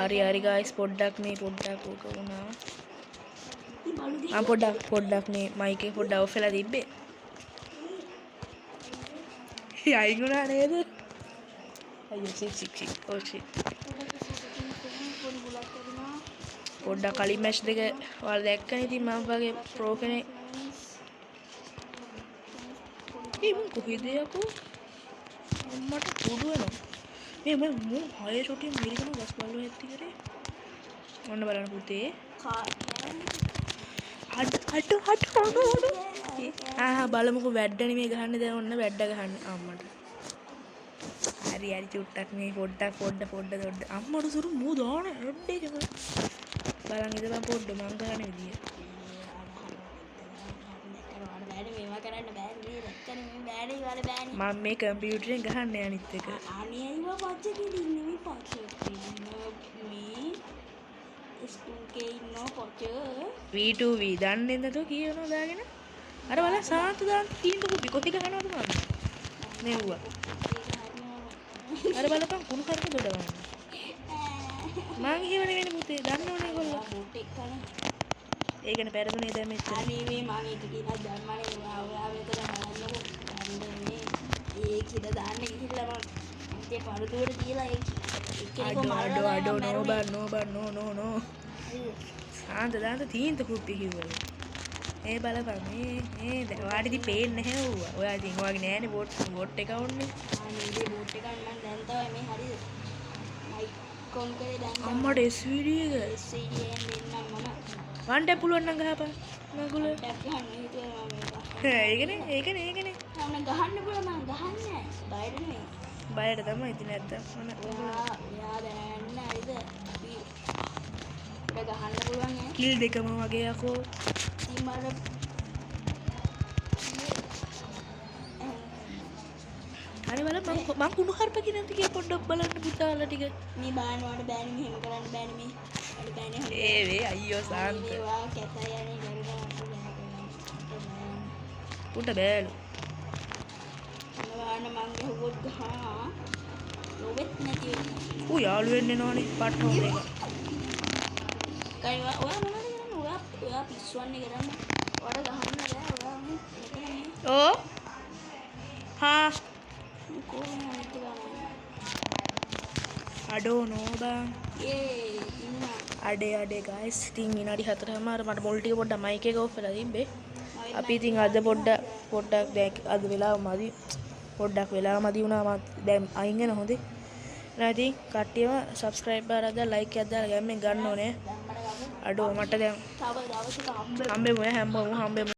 Ari guys පොඩ්ඩක් මේ පොඩ්ඩක් ඕක වුණා. පොඩ්ඩක් මේ මයික් එක පොඩ්ඩක් ඔෆ් වෙලා තිබ්බේ. අයින් වුණා නේද? අයියෝ සික්. Oh shit. පොඩ්ඩක් කලින් මැච් දෙක ඔයාලා දැක්කනේ. ඉතින් මම වගේ ප්‍රෝ කෙනෙක්. මම කොහෙද යකෝ? මට පුඩු වෙනවා. මේ මම හය ෂොටින් මිරිකන ගස් බල්ලෝ හැත්ති කරේ. ඔන්න බලන්න පුතේ. හඩ බලමුකෝ වැඩනේ මේ ගහන්නේ. දැන් ඔන්න වැඩ ගහන්නේ අම්මට. හරි චුට්ටක් මේ පොඩ්ඩ අම්මට සුරු මූ දාන හැඩ් එකම බලන් ඉඳලා පොඩ්ඩ මං ගහන විදිය. මම මේ කම්පියුටරෙන් ගහන්නේ අනිත් එක. අනේ අයිව පච්ච කිලින් නෙමෙයි පච්ච මේ S2K ඉන්නෝ පච්ච V2V දන්නේ නැතෝ කියනවා දාගෙන. අර බලන්න සාන්ත දාන්න තීන්දුව කුපි කොටි ගහනවද මම. නෙව්වා. අර බලපන් කුණු කරක දොඩවන්න. මං කියවනේ වෙන්නේ පුතේ දන්නවනේ ඒගොල්ලෝ. බූට් එක කන. ඒකනේ පෙරදුනේ දැන් මෙච්චර. අනේ මේ මං එක කියනවා ධර්මනේ ඔයා මේක දාන්නකො. අන්නේ ඒකිට දාන්න ගිහිල්ලා මං ඉතින් පරදුවට තියලා ඒක එක්කෙනෙක්ව මරලා නෝ සාන්ත දාන්න තීන්දුව කුපි කිව්වලු. ඒ බලපන් මේ ඔයාට ඉතින් පේන්නේ නැහැ ඌවා. ඔයා ඉතින් ඔයාගේ නෑනේ බෝට් account නේ. අනේ මේ බෝට් එක නම් දැන් තමයි මේ හරිද? මයික් කොන් කරේ දැන් අම්මට SVD එක. SVD එකෙන් දෙන්නම් මම. වන්ට පුළුවන් නම් ගහපන්. මගුල. ටැප් ගන්න හිතුවා මම ඒකනේ. මම ගහන්න පුළුවන් මම ගහන්නේ නැහැ. බයද නෙමෙයි. බයට තමයි ඉතින් නැත්තම් මොන ඔයා දැනන්න හරිද? අපි ගහන්න පුළුවන් ඈ. කිල් දෙකම වගේ යකෝ. ඉතින් මම හරි බලන්න මම කුණු හර්ප කියනන්ට කිය පොඩ්ඩක් බලන්න පුතාලා ටික. මේ බානවට බෑනේ මෙහෙම කරන්න බෑනේ මේ. අර බෑනේ හරි. ඒ වේ අයියෝ සාන්ත. ඒවා කැතයි යන්නේ ගරුණා පුට බෑලු. මම මං ගහුවොත් ගහනවා. ලොවෙත් නැති වෙන්නේ. ඌ යාළු වෙන්නේ නෝනේ පට්ටෝ දෙක. කයිවා ඔයා මොනවද කරන්නේ? ඔයා පිස්සුවන්නේ කරන්නේ. ඔයාට ගහන්න බෑ. ඔයා මෙතන ඕ හා කොහොමද ගන්නේ? අඩෝ නෝ බං. ඉන්න. අඩේ guys. ඉතින් විනාඩි 4මාර මට මොල් ටික පොඩ්ඩක් මයික් එක ඔෆ් වෙලා තිබ්බේ. අපි ඉතින් අද පොඩ්ඩක් දැන් අද වෙලාව මදි. පොඩ්ඩක් වෙලාව මදි වුණා. මම දැන් අයින් වෙන හොඳේ. නැතිනම් කට්ටියම subscribe කරලා දාලා like එකක් දාලා ගැම්මෙන් ගන්න ඕනේ. අඩෝ මට දැන් තව දවසක හම්බෙමු.